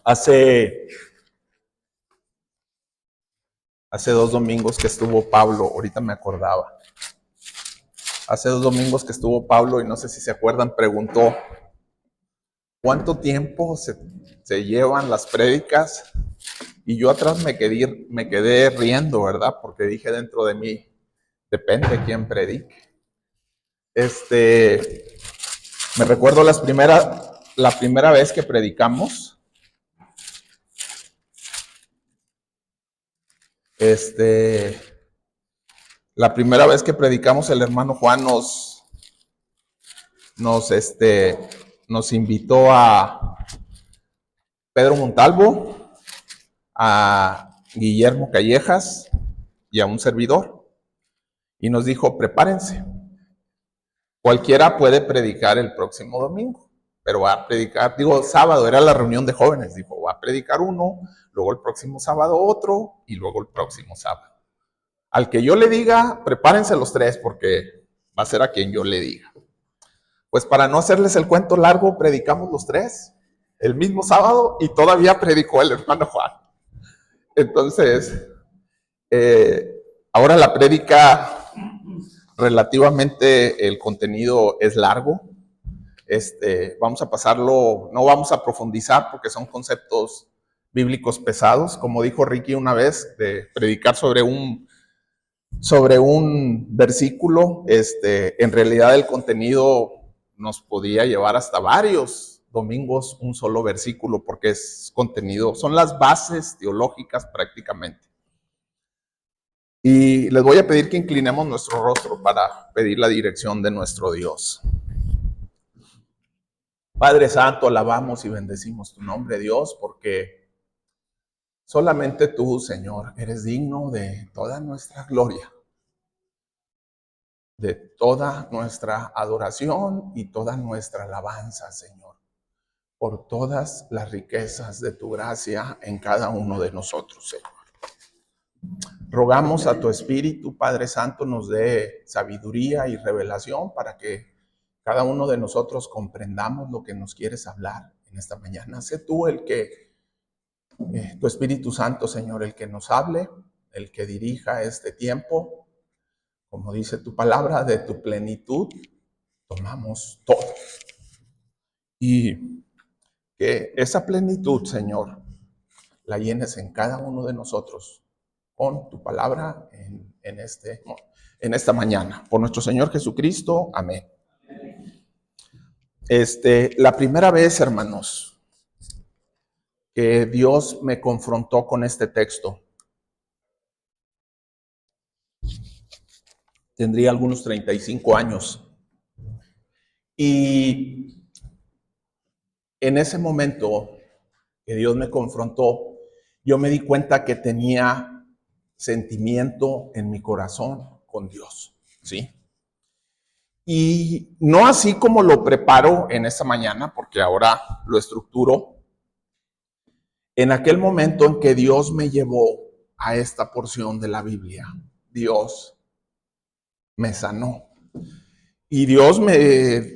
Hace 2 domingos que estuvo Pablo, ahorita me acordaba. Hace 2 domingos que estuvo Pablo y no sé si se acuerdan, preguntó, ¿cuánto tiempo se llevan las prédicas? Y yo atrás me quedé riendo, ¿verdad? Porque dije dentro de mí, depende quién predique. Me recuerdo la primera vez que predicamos. La primera vez que predicamos, el hermano Juan nos invitó a Pedro Montalvo, a Guillermo Callejas y a un servidor. Y nos dijo, prepárense. Cualquiera puede predicar el próximo domingo, pero va a predicar, sábado era la reunión de jóvenes, dijo, va a predicar uno, luego el próximo sábado otro y luego el próximo sábado. Al que yo le diga, prepárense los 3 porque va a ser a quien yo le diga. Pues para no hacerles el cuento largo, predicamos los 3 el mismo sábado y todavía predicó el hermano Juan. Entonces, ahora la prédica, relativamente el contenido es largo. Vamos a pasarlo, no vamos a profundizar porque son conceptos bíblicos pesados. Como dijo Ricky una vez, de predicar sobre un versículo, en realidad el contenido nos podía llevar hasta varios domingos un solo versículo, porque es contenido, son las bases teológicas prácticamente. Y les voy a pedir que inclinemos nuestro rostro para pedir la dirección de nuestro Dios. Padre Santo, alabamos y bendecimos tu nombre, Dios, porque solamente tú, Señor, eres digno de toda nuestra gloria, de toda nuestra adoración y toda nuestra alabanza, Señor, por todas las riquezas de tu gracia en cada uno de nosotros, Señor. Rogamos a tu Espíritu, Padre Santo, nos dé sabiduría y revelación para que cada uno de nosotros comprendamos lo que nos quieres hablar en esta mañana. Sé tú tu Espíritu Santo, Señor, el que nos hable, el que dirija este tiempo. Como dice tu palabra, de tu plenitud tomamos todo. Y que esa plenitud, Señor, la llenes en cada uno de nosotros con tu palabra en esta mañana. Por nuestro Señor Jesucristo, amén. La primera vez, hermanos, que Dios me confrontó con este texto, tendría algunos 35 años. Y en ese momento que Dios me confrontó, yo me di cuenta que tenía sentimiento en mi corazón con Dios, ¿sí? Y no así como lo preparo en esta mañana, porque ahora lo estructuro. En aquel momento en que Dios me llevó a esta porción de la Biblia, Dios me sanó. Y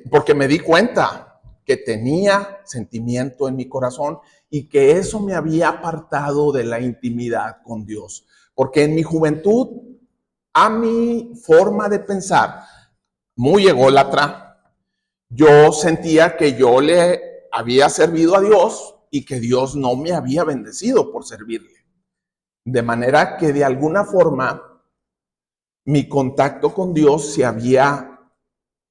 porque me di cuenta que tenía sentimiento en mi corazón y que eso me había apartado de la intimidad con Dios. Porque en mi juventud, a mi forma de pensar, muy ególatra, yo sentía que yo le había servido a Dios y que Dios no me había bendecido por servirle. De manera que de alguna forma mi contacto con Dios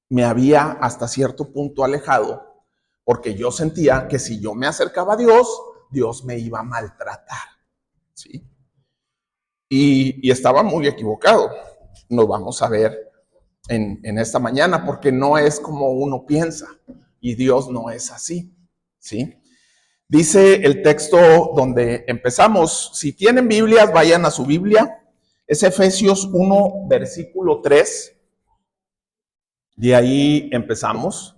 me había hasta cierto punto alejado, porque yo sentía que si yo me acercaba a Dios, Dios me iba a maltratar, ¿sí? Y estaba muy equivocado. Nos vamos a ver en esta mañana, porque no es como uno piensa, y Dios no es así, ¿sí? Dice el texto donde empezamos, si tienen Biblias, vayan a su Biblia, es Efesios 1, versículo 3, de ahí empezamos.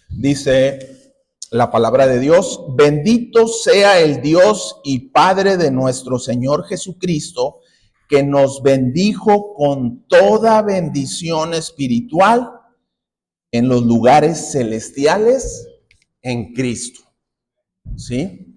Dice la palabra de Dios, bendito sea el Dios y Padre de nuestro Señor Jesucristo, que nos bendijo con toda bendición espiritual en los lugares celestiales en Cristo. ¿Sí?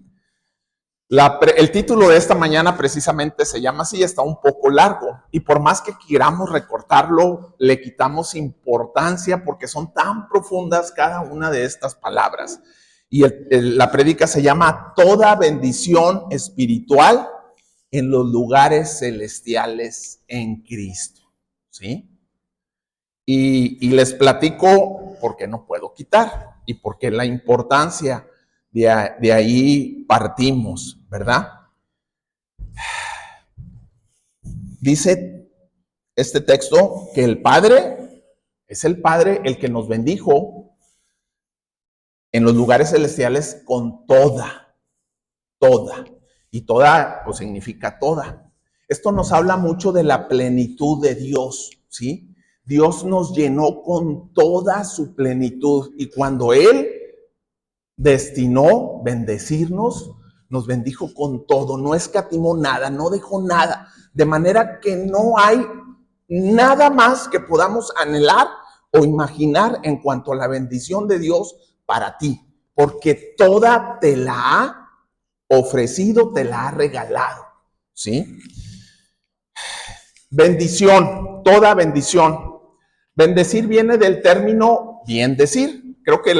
El título de esta mañana precisamente se llama así, está un poco largo, y por más que queramos recortarlo, le quitamos importancia porque son tan profundas cada una de estas palabras. Y la prédica se llama Toda bendición espiritual en los lugares celestiales en Cristo. ¿Sí? Y les platico por qué no puedo quitar y por qué la importancia de ahí partimos, ¿verdad? Dice este texto que el Padre es el Padre el que nos bendijo en los lugares celestiales con toda. Y toda, pues significa toda. Esto nos habla mucho de la plenitud de Dios, ¿sí? Dios nos llenó con toda su plenitud y cuando Él destinó bendecirnos, nos bendijo con todo, no escatimó nada, no dejó nada, de manera que no hay nada más que podamos anhelar o imaginar en cuanto a la bendición de Dios para ti, porque toda te la ha ofrecido, te la ha regalado, ¿sí? Bendición, toda bendición. Bendecir viene del término bien decir. Creo que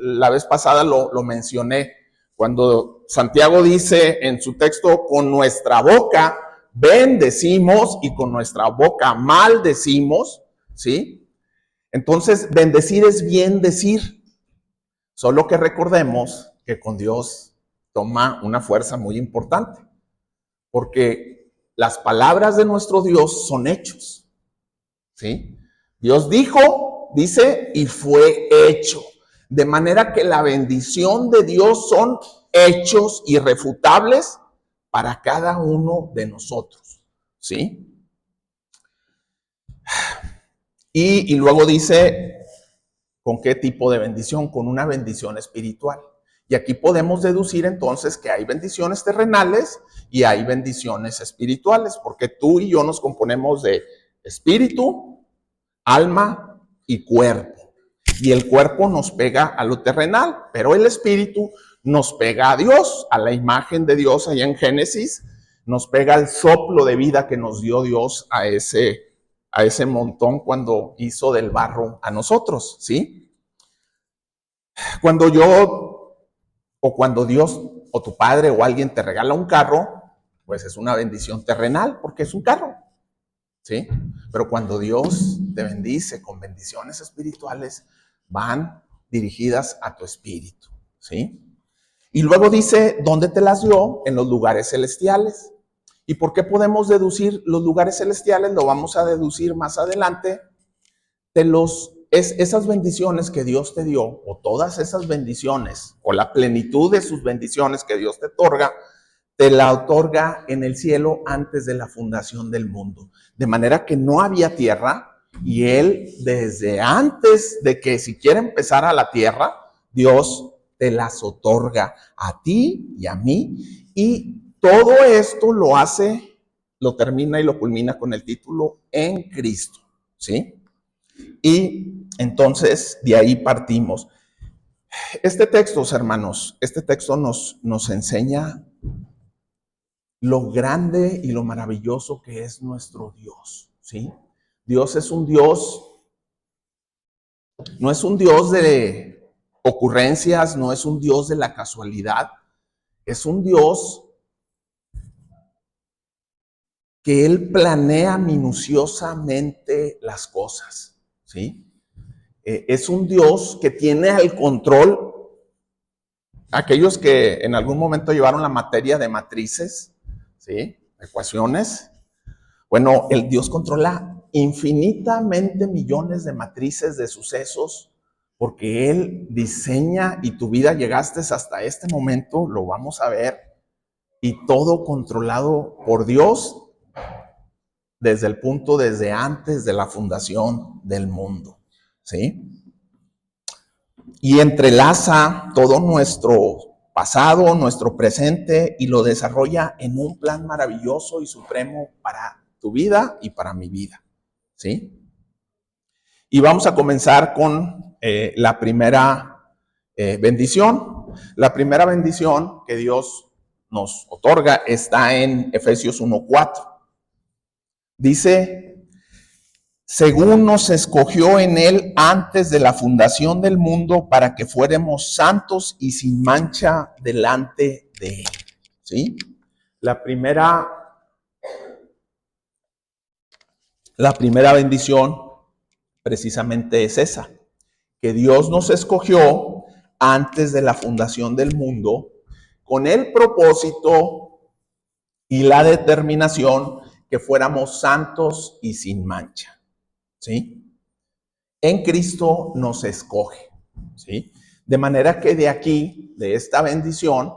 la vez pasada lo mencioné. Cuando Santiago dice en su texto, con nuestra boca bendecimos y con nuestra boca maldecimos, ¿sí? Entonces, bendecir es bien decir. Solo que recordemos que con Dios toma una fuerza muy importante. Porque las palabras de nuestro Dios son hechos, ¿sí? Dios dijo, dice, y fue hecho. De manera que la bendición de Dios son hechos irrefutables para cada uno de nosotros, ¿sí? Y luego dice, ¿con qué tipo de bendición? Con una bendición espiritual. Y aquí podemos deducir entonces que hay bendiciones terrenales y hay bendiciones espirituales, porque tú y yo nos componemos de espíritu, alma y cuerpo. Y el cuerpo nos pega a lo terrenal, pero el espíritu nos pega a Dios, a la imagen de Dios allá en Génesis, nos pega el soplo de vida que nos dio Dios a ese montón cuando hizo del barro a nosotros, ¿sí? Cuando Dios o tu padre o alguien te regala un carro, pues es una bendición terrenal porque es un carro, ¿sí? Pero cuando Dios te bendice con bendiciones espirituales, van dirigidas a tu espíritu, ¿sí? Y luego dice, ¿dónde te las dio? En los lugares celestiales. ¿Y por qué podemos deducir los lugares celestiales? Lo vamos a deducir más adelante. Esas bendiciones que Dios te dio, o todas esas bendiciones, o la plenitud de sus bendiciones que Dios te la otorga en el cielo antes de la fundación del mundo. De manera que no había tierra, y Él, desde antes de que siquiera empezara la tierra, Dios te las otorga a ti y a mí, y todo esto lo termina y lo culmina con el título en Cristo, ¿sí? Y entonces de ahí partimos. Este texto, hermanos, nos enseña lo grande y lo maravilloso que es nuestro Dios, ¿sí? Dios es un Dios, no es un Dios de ocurrencias, no es un Dios de la casualidad, es un Dios que Él planea minuciosamente las cosas, ¿sí? Es un Dios que tiene al control. Aquellos que en algún momento llevaron la materia de matrices, ¿sí? Ecuaciones. Bueno, el Dios controla infinitamente millones de matrices de sucesos porque Él diseña y tu vida llegaste hasta este momento, lo vamos a ver, y todo controlado por Dios desde antes de la fundación del mundo, ¿sí? Y entrelaza todo nuestro pasado, nuestro presente y lo desarrolla en un plan maravilloso y supremo para tu vida y para mi vida, ¿sí? Y vamos a comenzar con la primera bendición. La primera bendición que Dios nos otorga está en Efesios 1:4. Dice, según nos escogió en él antes de la fundación del mundo para que fuéramos santos y sin mancha delante de él. ¿Sí? La primera bendición precisamente es esa, que Dios nos escogió antes de la fundación del mundo con el propósito y la determinación que fuéramos santos y sin mancha. ¿Sí? En Cristo nos escoge, ¿sí? De manera que de aquí, de esta bendición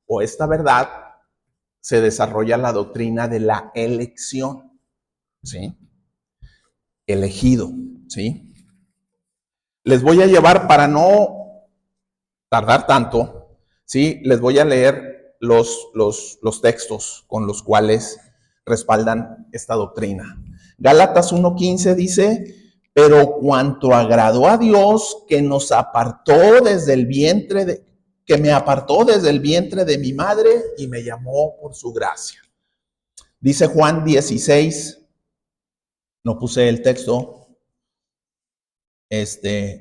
o esta verdad, se desarrolla la doctrina de la elección, ¿sí? Elegido, ¿sí? Les voy a llevar, para no tardar tanto, ¿sí? Les voy a leer los textos con los cuales respaldan esta doctrina. Gálatas 1:15 dice, pero cuanto agradó a Dios que nos apartó desde el vientre que me apartó desde el vientre de mi madre y me llamó por su gracia. Dice Juan 16, no puse el texto,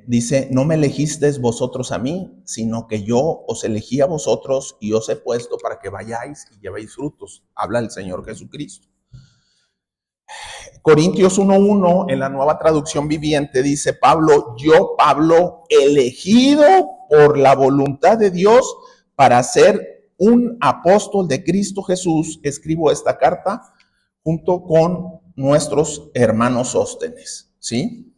dice, no me elegisteis vosotros a mí, sino que yo os elegí a vosotros y os he puesto para que vayáis y llevéis frutos. Habla el Señor Jesucristo. Corintios 1:1 en la Nueva Traducción Viviente dice Pablo, yo Pablo, elegido por la voluntad de Dios para ser un apóstol de Cristo Jesús, escribo esta carta junto con nuestros hermanos Sóstenes, ¿sí?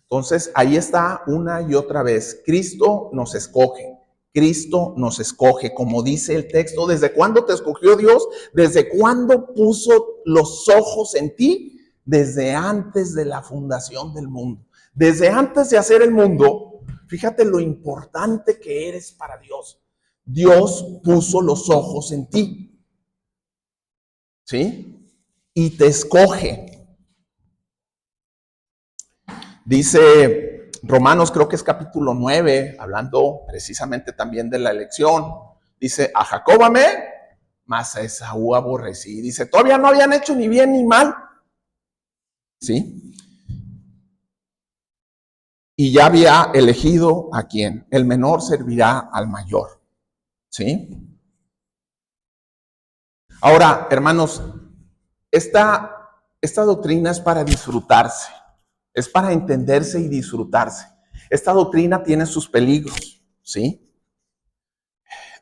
Entonces, ahí está una y otra vez. Cristo nos escoge. Cristo nos escoge, como dice el texto. ¿Desde cuándo te escogió Dios? ¿Desde cuándo puso los ojos en ti? Desde antes de la fundación del mundo. Desde antes de hacer el mundo, fíjate lo importante que eres para Dios. Dios puso los ojos en ti. ¿Sí? Y te escoge. Dice Romanos, creo que es capítulo 9, hablando precisamente también de la elección. Dice, a Jacob amé, mas a Esaú aborrecí. Dice, todavía no habían hecho ni bien ni mal. ¿Sí? Y ya había elegido a quien, el menor servirá al mayor. ¿Sí? Ahora, hermanos, esta doctrina es para disfrutarse. Es para entenderse y disfrutarse. Esta doctrina tiene sus peligros, ¿sí?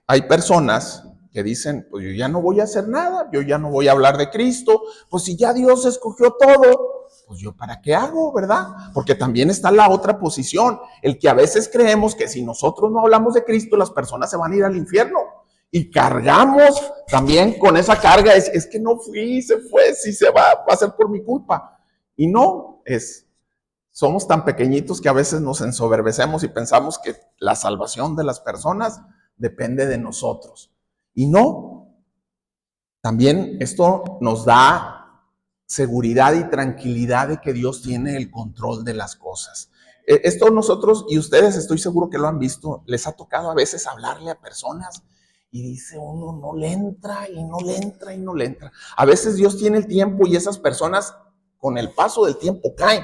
Hay personas que dicen, pues yo ya no voy a hacer nada, yo ya no voy a hablar de Cristo, pues si ya Dios escogió todo, pues yo para qué hago, ¿verdad? Porque también está la otra posición, el que a veces creemos que si nosotros no hablamos de Cristo, las personas se van a ir al infierno. Y cargamos también con esa carga, es que no fui, se fue, si se va a ser por mi culpa. Y no, somos tan pequeñitos que a veces nos ensoberbecemos y pensamos que la salvación de las personas depende de nosotros. Y no, también esto nos da seguridad y tranquilidad de que Dios tiene el control de las cosas. Esto nosotros y ustedes estoy seguro que lo han visto, les ha tocado a veces hablarle a personas y dice uno, no le entra y no le entra y no le entra. A veces Dios tiene el tiempo y esas personas con el paso del tiempo caen,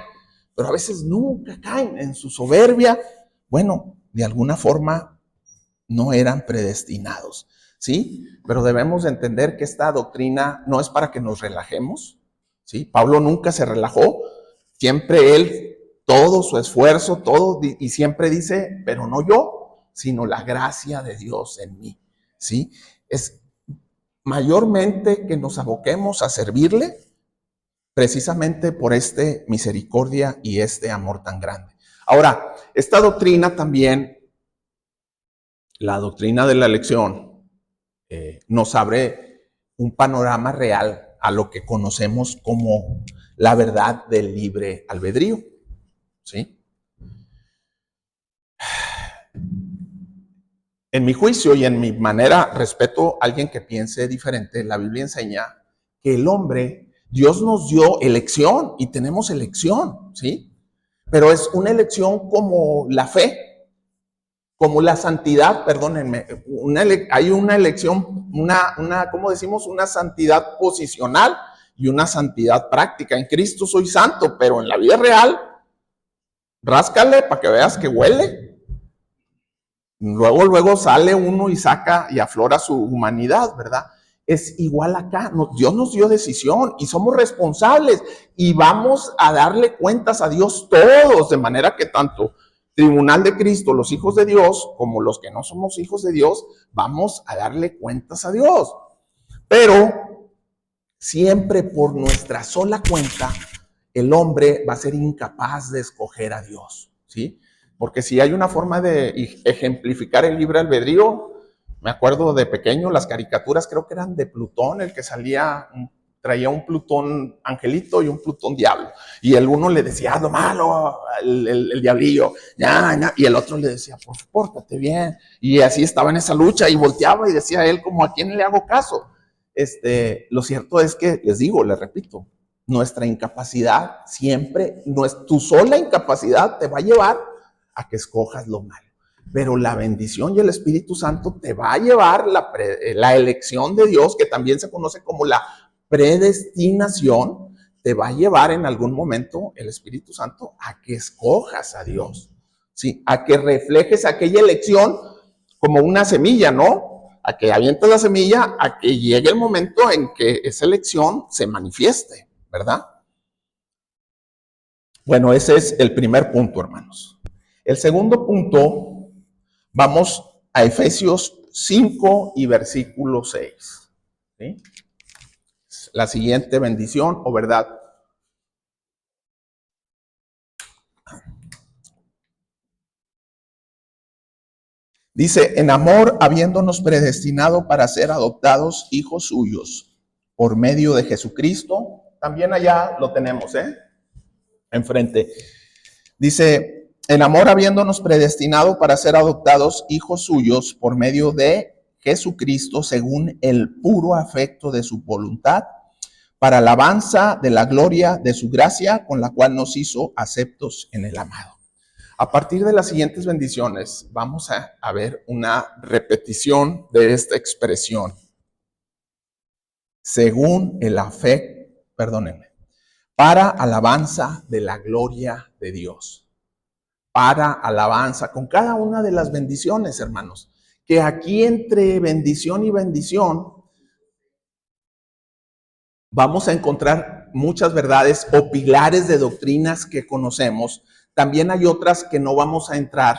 pero a veces nunca caen en su soberbia. Bueno, de alguna forma no eran predestinados, ¿sí? Pero debemos entender que esta doctrina no es para que nos relajemos, ¿sí? Pablo nunca se relajó, siempre él, todo su esfuerzo, todo, y siempre dice, pero no yo, sino la gracia de Dios en mí, ¿sí? Es mayormente que nos aboquemos a servirle, precisamente por misericordia y amor tan grande. Ahora, esta doctrina también, la doctrina de la elección, nos abre un panorama real a lo que conocemos como la verdad del libre albedrío. ¿Sí? En mi juicio y en mi manera, respeto a alguien que piense diferente, la Biblia enseña que el hombre Dios nos dio elección y tenemos elección, ¿sí? Pero es una elección como la fe, como la santidad, perdónenme, hay una elección, ¿cómo decimos? Una santidad posicional y una santidad práctica. En Cristo soy santo, pero en la vida real, ráscale para que veas que huele. Luego sale uno y saca y aflora su humanidad, ¿verdad? Es igual acá. Dios nos dio decisión y somos responsables y vamos a darle cuentas a Dios todos, de manera que tanto Tribunal de Cristo, los hijos de Dios, como los que no somos hijos de Dios, vamos a darle cuentas a Dios. Pero siempre por nuestra sola cuenta, el hombre va a ser incapaz de escoger a Dios, ¿sí? Porque si hay una forma de ejemplificar el libre albedrío, me acuerdo de pequeño, las caricaturas creo que eran de Plutón, el que salía, traía un Plutón angelito y un Plutón diablo. Y el uno le decía, haz lo malo, el diablillo, ya, y el otro le decía, pórtate bien. Y así estaba en esa lucha y volteaba y decía él, como, ¿a quién le hago caso? Lo cierto es que, les digo, les repito, nuestra incapacidad siempre, tu sola incapacidad te va a llevar a que escojas lo malo. Pero la bendición y el Espíritu Santo te va a llevar la elección de Dios, que también se conoce como la predestinación, te va a llevar en algún momento el Espíritu Santo a que escojas a Dios, ¿sí? A que reflejes aquella elección como una semilla, ¿no? A que avientes la semilla, a que llegue el momento en que esa elección se manifieste, ¿verdad? Bueno, ese es el primer punto, hermanos. El segundo punto, vamos a Efesios 5 y versículo 6. ¿Sí? La siguiente bendición o verdad. Dice, en amor, habiéndonos predestinado para ser adoptados hijos suyos por medio de Jesucristo. También allá lo tenemos, enfrente. Dice, en amor, habiéndonos predestinado para ser adoptados hijos suyos por medio de Jesucristo, según el puro afecto de su voluntad, para alabanza de la gloria de su gracia, con la cual nos hizo aceptos en el amado. A partir de las siguientes bendiciones, vamos a ver una repetición de esta expresión. Según el afecto, perdónenme, para alabanza de la gloria de Dios. Para alabanza, con cada una de las bendiciones, hermanos. Que aquí entre bendición y bendición vamos a encontrar muchas verdades o pilares de doctrinas que conocemos. También hay otras que no vamos a entrar,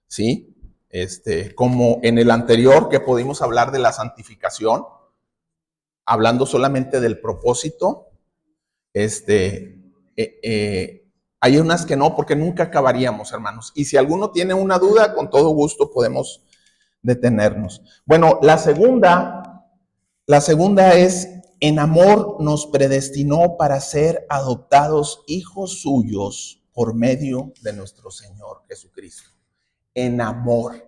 ¿sí? Como en el anterior que pudimos hablar de la santificación, hablando solamente del propósito. Hay unas que no, porque nunca acabaríamos, hermanos. Y si alguno tiene una duda, con todo gusto podemos detenernos. Bueno, la segunda es, en amor nos predestinó para ser adoptados hijos suyos por medio de nuestro Señor Jesucristo. En amor,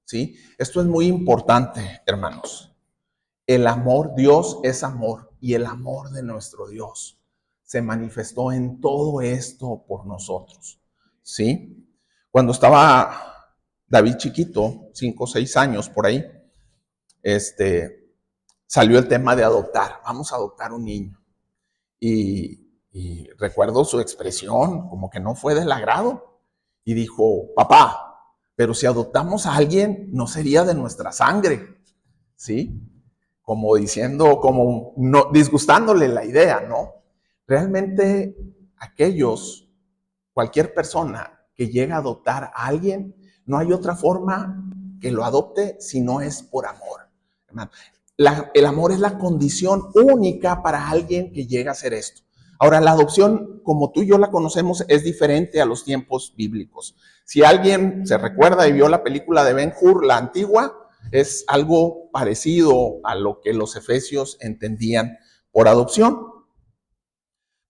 ¿sí? Esto es muy importante, hermanos. El amor, Dios es amor, y el amor de nuestro Dios se manifestó en todo esto por nosotros, ¿sí? Cuando estaba David chiquito, 5 o 6 años por ahí, salió el tema de adoptar. Vamos a adoptar un niño. Y recuerdo su expresión, como que no fue del agrado. Y dijo, papá, pero si adoptamos a alguien, no sería de nuestra sangre, ¿sí? Como diciendo, como no, disgustándole la idea, ¿no? Realmente cualquier persona que llega a adoptar a alguien, no hay otra forma que lo adopte si no es por amor. El amor es la condición única para alguien que llega a hacer esto. Ahora, la adopción, como tú y yo la conocemos, es diferente a los tiempos bíblicos. Si alguien se recuerda y vio la película de Ben-Hur, la antigua, es algo parecido a lo que los efesios entendían por adopción.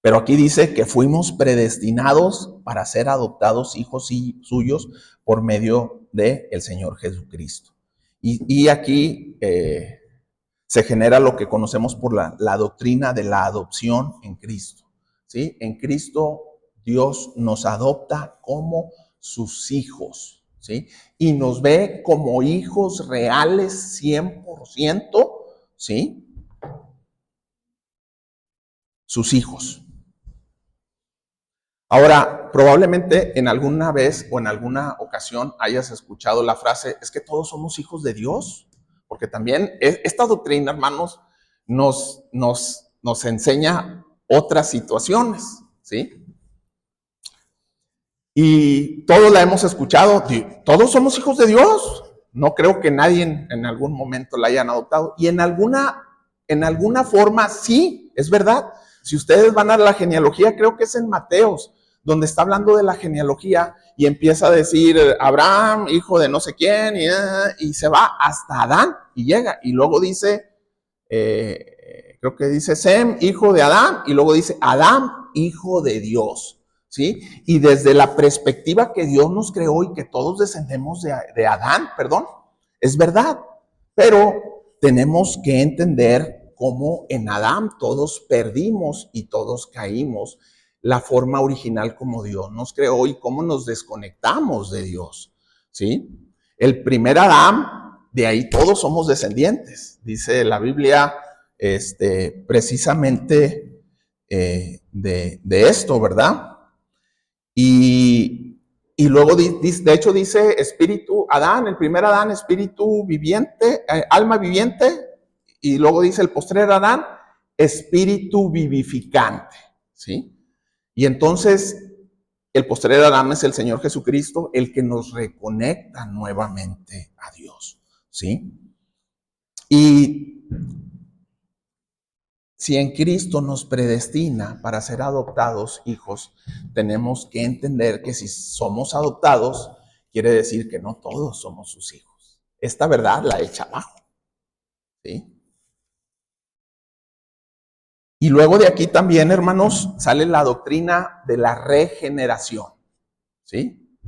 Pero aquí dice que fuimos predestinados para ser adoptados hijos suyos por medio del Señor Jesucristo. Y aquí se genera lo que conocemos por la doctrina de la adopción en Cristo. ¿Sí? En Cristo Dios nos adopta como sus hijos, ¿sí? Y nos ve como hijos reales 100%, ¿sí? Sus hijos. Ahora, probablemente en alguna vez o en alguna ocasión hayas escuchado la frase, es que todos somos hijos de Dios, porque también esta doctrina, hermanos, nos enseña otras situaciones, ¿sí? Y todos la hemos escuchado, todos somos hijos de Dios. No creo que nadie en algún momento la hayan adoptado. Y en alguna forma sí, es verdad. Si ustedes van a la genealogía, creo que es en Mateos, donde está hablando de la genealogía y empieza a decir Abraham, hijo de no sé quién, y se va hasta Adán y llega. Y luego dice, creo que dice Sem, hijo de Adán, y luego dice Adán, hijo de Dios. ¿Sí? Y desde la perspectiva que Dios nos creó y que todos descendemos de Adán, perdón, es verdad, pero tenemos que entender cómo en Adán todos perdimos y todos caímos la forma original como Dios nos creó y cómo nos desconectamos de Dios, ¿sí? El primer Adán, de ahí todos somos descendientes, dice la Biblia, precisamente de esto, ¿verdad? Y luego, de hecho, dice espíritu, Adán, el primer Adán, espíritu viviente, alma viviente, y luego dice el postrer Adán, espíritu vivificante, ¿sí? Y entonces, el postrer Adán es el Señor Jesucristo, el que nos reconecta nuevamente a Dios, ¿sí? Y si en Cristo nos predestina para ser adoptados hijos, tenemos que entender que si somos adoptados, quiere decir que no todos somos sus hijos. Esta verdad la echa abajo, ¿sí? Y luego de aquí también, hermanos, sale la doctrina de la regeneración, ¿sí?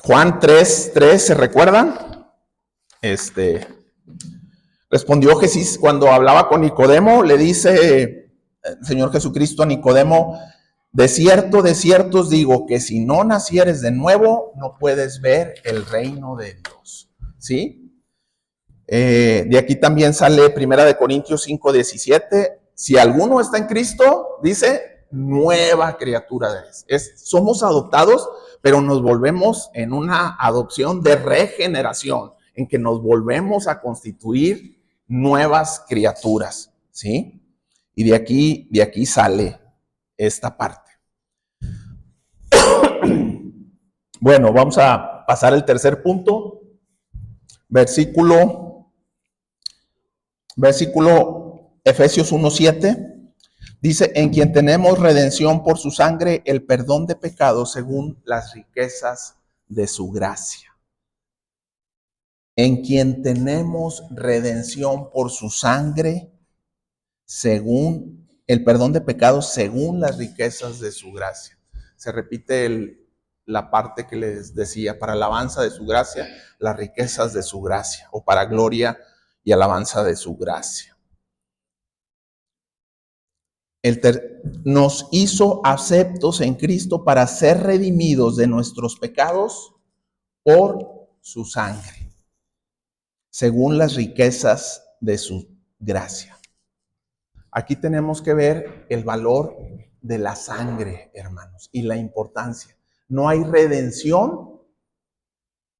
Juan 3:3, ¿se recuerdan? Respondió Jesús cuando hablaba con Nicodemo, le dice el Señor Jesucristo a Nicodemo, de cierto os digo que si no nacieres de nuevo, no puedes ver el reino de Dios. ¿Sí? De aquí también sale 1 Corintios 5:17. Si alguno está en Cristo, dice, nueva criatura es. Somos adoptados, pero nos volvemos en una adopción de regeneración, en que nos volvemos a constituir nuevas criaturas. ¿Sí? Y de aquí sale esta parte. Bueno, vamos a pasar al tercer punto. Versículo Efesios 1:7. Dice, en quien tenemos redención por su sangre, el perdón de pecados según las riquezas de su gracia. En quien tenemos redención por su sangre, según el perdón de pecados según las riquezas de su gracia. Se repite la parte que les decía, para alabanza de su gracia, las riquezas de su gracia, o para gloria y alabanza de su gracia. Nos hizo aceptos en Cristo para ser redimidos de nuestros pecados por su sangre, según las riquezas de su gracia. Aquí tenemos que ver el valor de la sangre, hermanos, y la importancia. No hay redención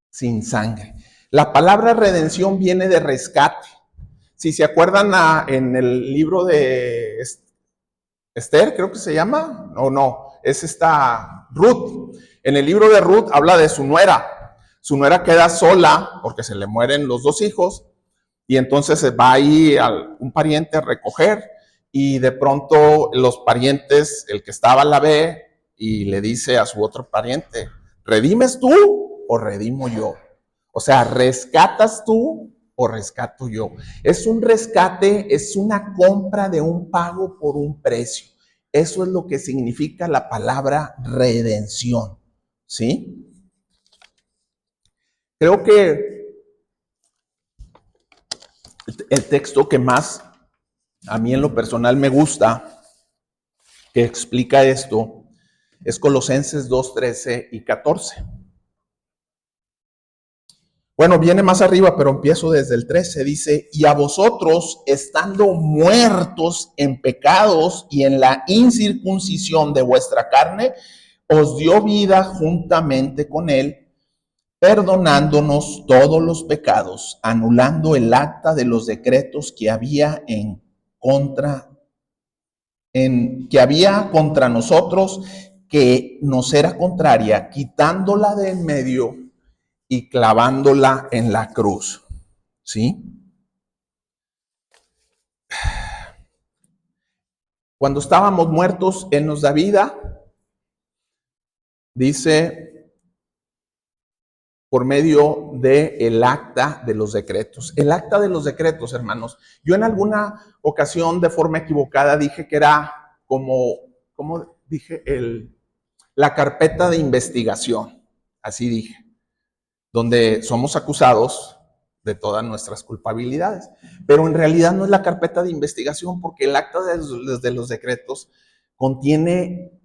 sin sangre. La palabra redención viene de rescate. Si se acuerdan en el libro de Esther, creo que se llama, o no, es esta Ruth. En el libro de Ruth habla de su nuera. Su nuera queda sola porque se le mueren los dos hijos y entonces se va ahí un pariente a recoger y de pronto los parientes, el que estaba la ve y le dice a su otro pariente, ¿redimes tú o redimo yo? O sea, ¿rescatas tú o rescato yo? Es un rescate, es una compra de un pago por un precio. Eso es lo que significa la palabra redención, ¿sí? Creo que El texto que más a mí en lo personal me gusta, que explica esto, es Colosenses 2, 13 y 14. Bueno, viene más arriba, pero empiezo desde el 13. Dice, y a vosotros, estando muertos en pecados y en la incircuncisión de vuestra carne, os dio vida juntamente con él, perdonándonos todos los pecados, anulando el acta de los decretos que había contra nosotros, que nos era contraria, quitándola de en medio y clavándola en la cruz. ¿Sí? Cuando estábamos muertos, Él nos da vida. Dice, por medio del acta de los decretos. El acta de los decretos, hermanos. Yo en alguna ocasión de forma equivocada dije que era como dije, la carpeta de investigación. Así dije. Donde somos acusados de todas nuestras culpabilidades. Pero en realidad no es la carpeta de investigación, porque el acta de los decretos contiene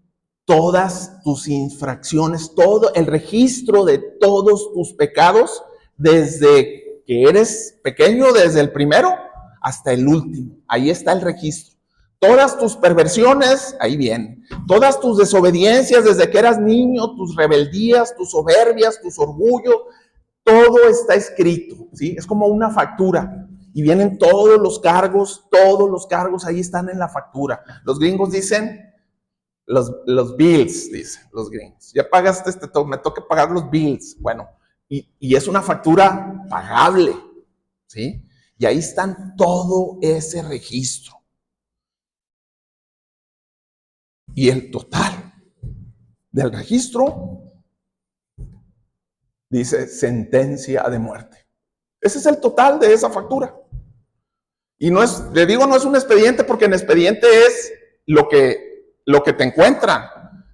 todas tus infracciones, todo el registro de todos tus pecados, desde que eres pequeño, desde el primero hasta el último. Ahí está el registro. Todas tus perversiones, ahí vienen. Todas tus desobediencias desde que eras niño, tus rebeldías, tus soberbias, tus orgullos, todo está escrito, ¿sí? Es como una factura. Y vienen todos los cargos ahí están en la factura. Los gringos dicen, los bills, dicen los gringos. Ya pagaste me toca pagar los bills. Bueno, y es una factura pagable, ¿sí? Y ahí están todo ese registro. Y el total del registro dice sentencia de muerte. Ese es el total de esa factura. Y no es, le digo, no es un expediente, porque en expediente es lo que te encuentran.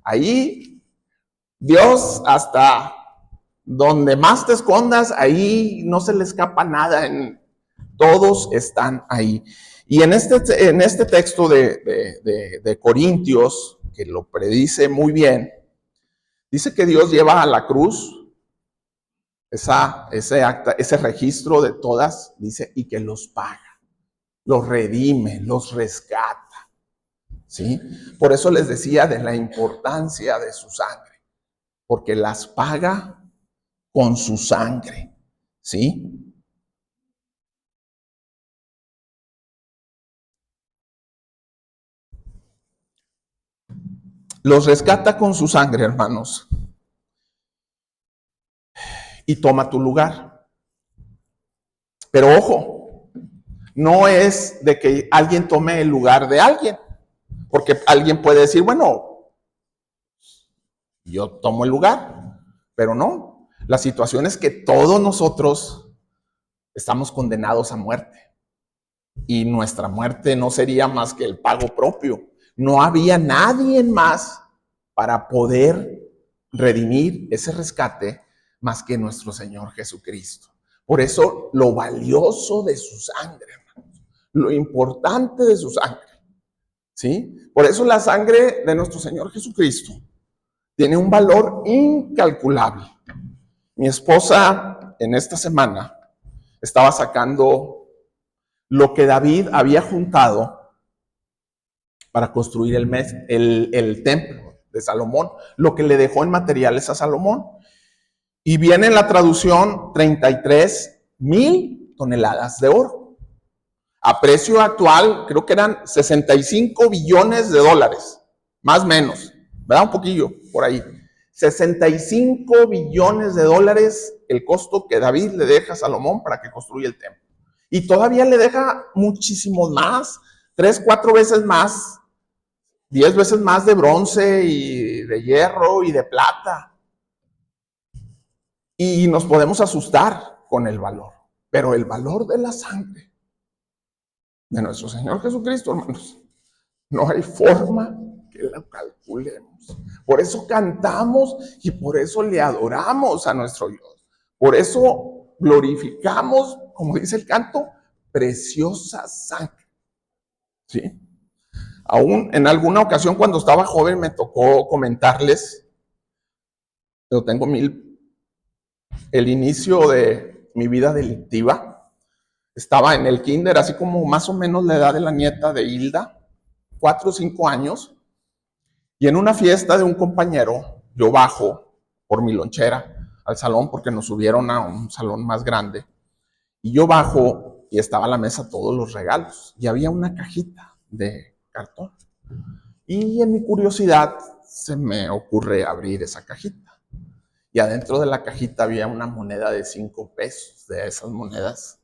Ahí Dios, hasta donde más te escondas, ahí no se le escapa nada. Todos están ahí. Y en este texto de Corintios, que lo predice muy bien, dice que Dios lleva a la cruz ese acta, ese registro de todas, dice, y que los paga, los redime, los rescata. ¿Sí? Por eso les decía de la importancia de su sangre, porque las paga con su sangre. ¿Sí? Los rescata con su sangre, hermanos. Y toma tu lugar. Pero ojo, no es de que alguien tome el lugar de alguien. Porque alguien puede decir, bueno, yo tomo el lugar. Pero no. La situación es que todos nosotros estamos condenados a muerte. Y nuestra muerte no sería más que el pago propio. No había nadie más para poder redimir ese rescate más que nuestro Señor Jesucristo. Por eso lo valioso de su sangre, hermanos, lo importante de su sangre, ¿sí? Por eso la sangre de nuestro Señor Jesucristo tiene un valor incalculable. Mi esposa en esta semana estaba sacando lo que David había juntado para construir el templo de Salomón, lo que le dejó en materiales a Salomón. Y viene en la traducción 33,000 toneladas de oro. A precio actual, creo que eran 65 billones de dólares, más o menos, ¿verdad? Un poquillo por ahí. 65 billones de dólares el costo que David le deja a Salomón para que construya el templo. Y todavía le deja muchísimos más, 3, 4 veces más, 10 veces más de bronce y de hierro y de plata. Y nos podemos asustar con el valor, pero el valor de la sangre de nuestro Señor Jesucristo, hermanos, no hay forma que la calculemos. Por eso cantamos y por eso le adoramos a nuestro Dios. Por eso glorificamos, como dice el canto, preciosa sangre. ¿Sí? Aún en alguna ocasión cuando estaba joven me tocó comentarles, pero tengo el inicio de mi vida delictiva. Estaba en el kinder, así como más o menos la edad de la nieta de Hilda, 4 o 5 años, y en una fiesta de un compañero, yo bajo por mi lonchera al salón porque nos subieron a un salón más grande, y yo bajo y estaba a la mesa todos los regalos, y había una cajita de cartón, y en mi curiosidad se me ocurre abrir esa cajita, y adentro de la cajita había una moneda de 5 pesos, de esas monedas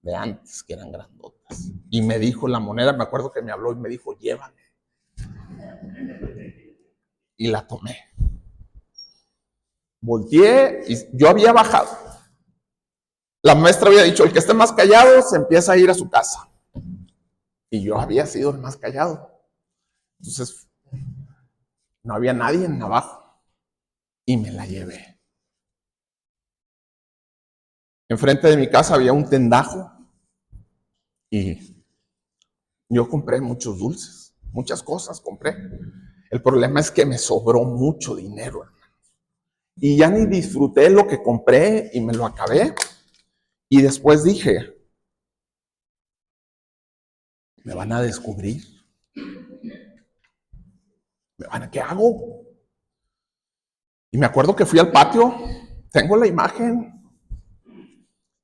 de antes, que eran grandotas. Y me dijo la moneda, me acuerdo que me habló y me dijo, llévame. Y la tomé. Volteé y yo había bajado. La maestra había dicho, el que esté más callado se empieza a ir a su casa. Y yo había sido el más callado. Entonces, no había nadie en abajo. Y me la llevé. Enfrente de mi casa había un tendajo. Y yo compré muchos dulces, muchas cosas compré. El problema es que me sobró mucho dinero, hermano. Y ya ni disfruté lo que compré y me lo acabé. Y después dije, me van a descubrir. ¿Qué hago? Y me acuerdo que fui al patio, tengo la imagen,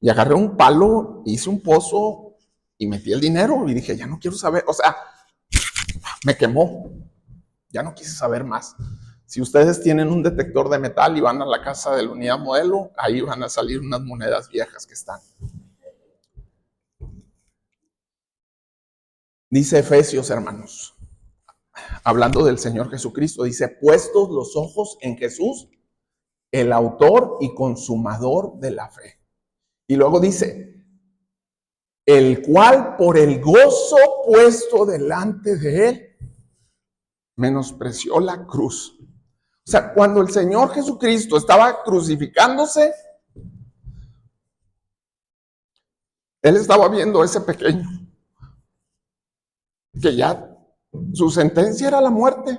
y agarré un palo, hice un pozo y metí el dinero y dije, ya no quiero saber, o sea, me quemó, ya no quise saber más. Si ustedes tienen un detector de metal y van a la casa de la unidad modelo, ahí van a salir unas monedas viejas que están. Dice Efesios, hermanos, hablando del Señor Jesucristo, dice, puestos los ojos en Jesús, el autor y consumador de la fe. Y luego dice, el cual por el gozo puesto delante de él, menospreció la cruz. O sea, cuando el Señor Jesucristo estaba crucificándose, Él estaba viendo a ese pequeño, que ya su sentencia era la muerte.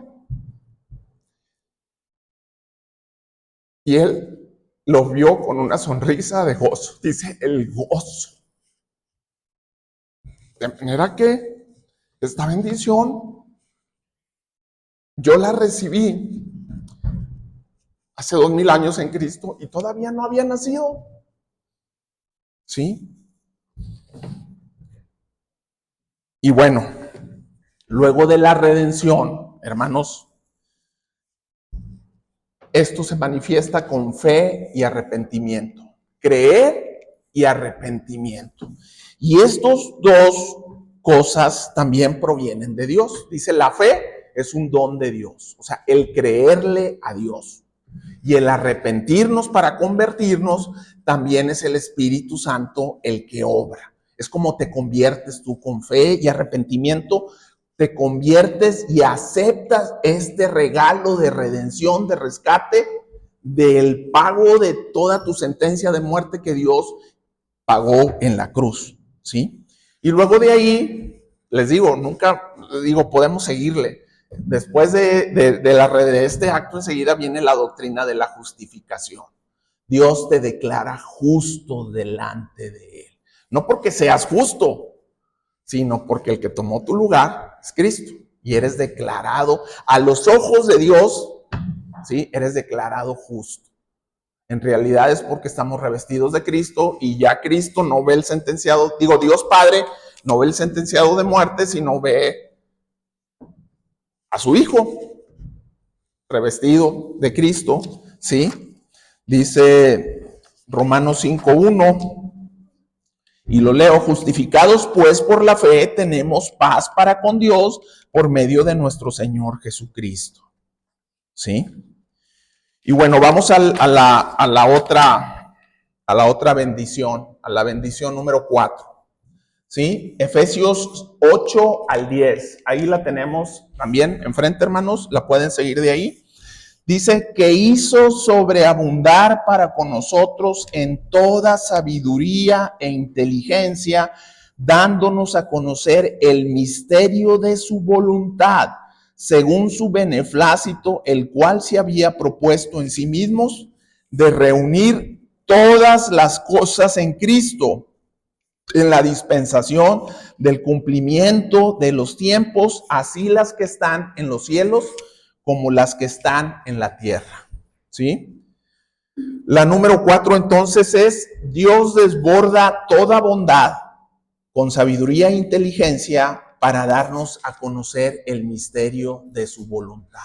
Y Él lo vio con una sonrisa de gozo. Dice, el gozo. De manera que esta bendición, yo la recibí hace 2000 años en Cristo y todavía no había nacido. ¿Sí? Y bueno, luego de la redención, hermanos, esto se manifiesta con fe y arrepentimiento. Creer y arrepentimiento. Y estos dos cosas también provienen de Dios. Dice, la fe es un don de Dios. O sea, el creerle a Dios. Y el arrepentirnos para convertirnos también es el Espíritu Santo el que obra. Es como te conviertes tú con fe y arrepentimiento, te conviertes y aceptas este regalo de redención, de rescate, del pago de toda tu sentencia de muerte que Dios pagó en la cruz, ¿sí? Y luego de ahí, les digo, podemos seguirle. Después de este acto enseguida viene la doctrina de la justificación. Dios te declara justo delante de Él. No porque seas justo, sino porque el que tomó tu lugar es Cristo. Y eres declarado a los ojos de Dios, ¿sí? Eres declarado justo. En realidad es porque estamos revestidos de Cristo y ya Cristo no ve el sentenciado, Dios Padre no ve el sentenciado de muerte, sino ve a su Hijo revestido de Cristo, ¿sí? Dice Romanos 5:1, y lo leo, justificados pues por la fe tenemos paz para con Dios por medio de nuestro Señor Jesucristo, ¿sí? Y bueno, vamos a la otra bendición, a la bendición número 4. ¿Sí? Efesios 8-10. Ahí la tenemos también enfrente, hermanos. La pueden seguir de ahí. Dice que hizo sobreabundar para con nosotros en toda sabiduría e inteligencia dándonos a conocer el misterio de su voluntad, según su beneplácito, el cual se había propuesto en sí mismos de reunir todas las cosas en Cristo, en la dispensación del cumplimiento de los tiempos, así las que están en los cielos como las que están en la tierra. ¿Sí? La número 4 entonces es: Dios desborda toda bondad con sabiduría e inteligencia para darnos a conocer el misterio de su voluntad.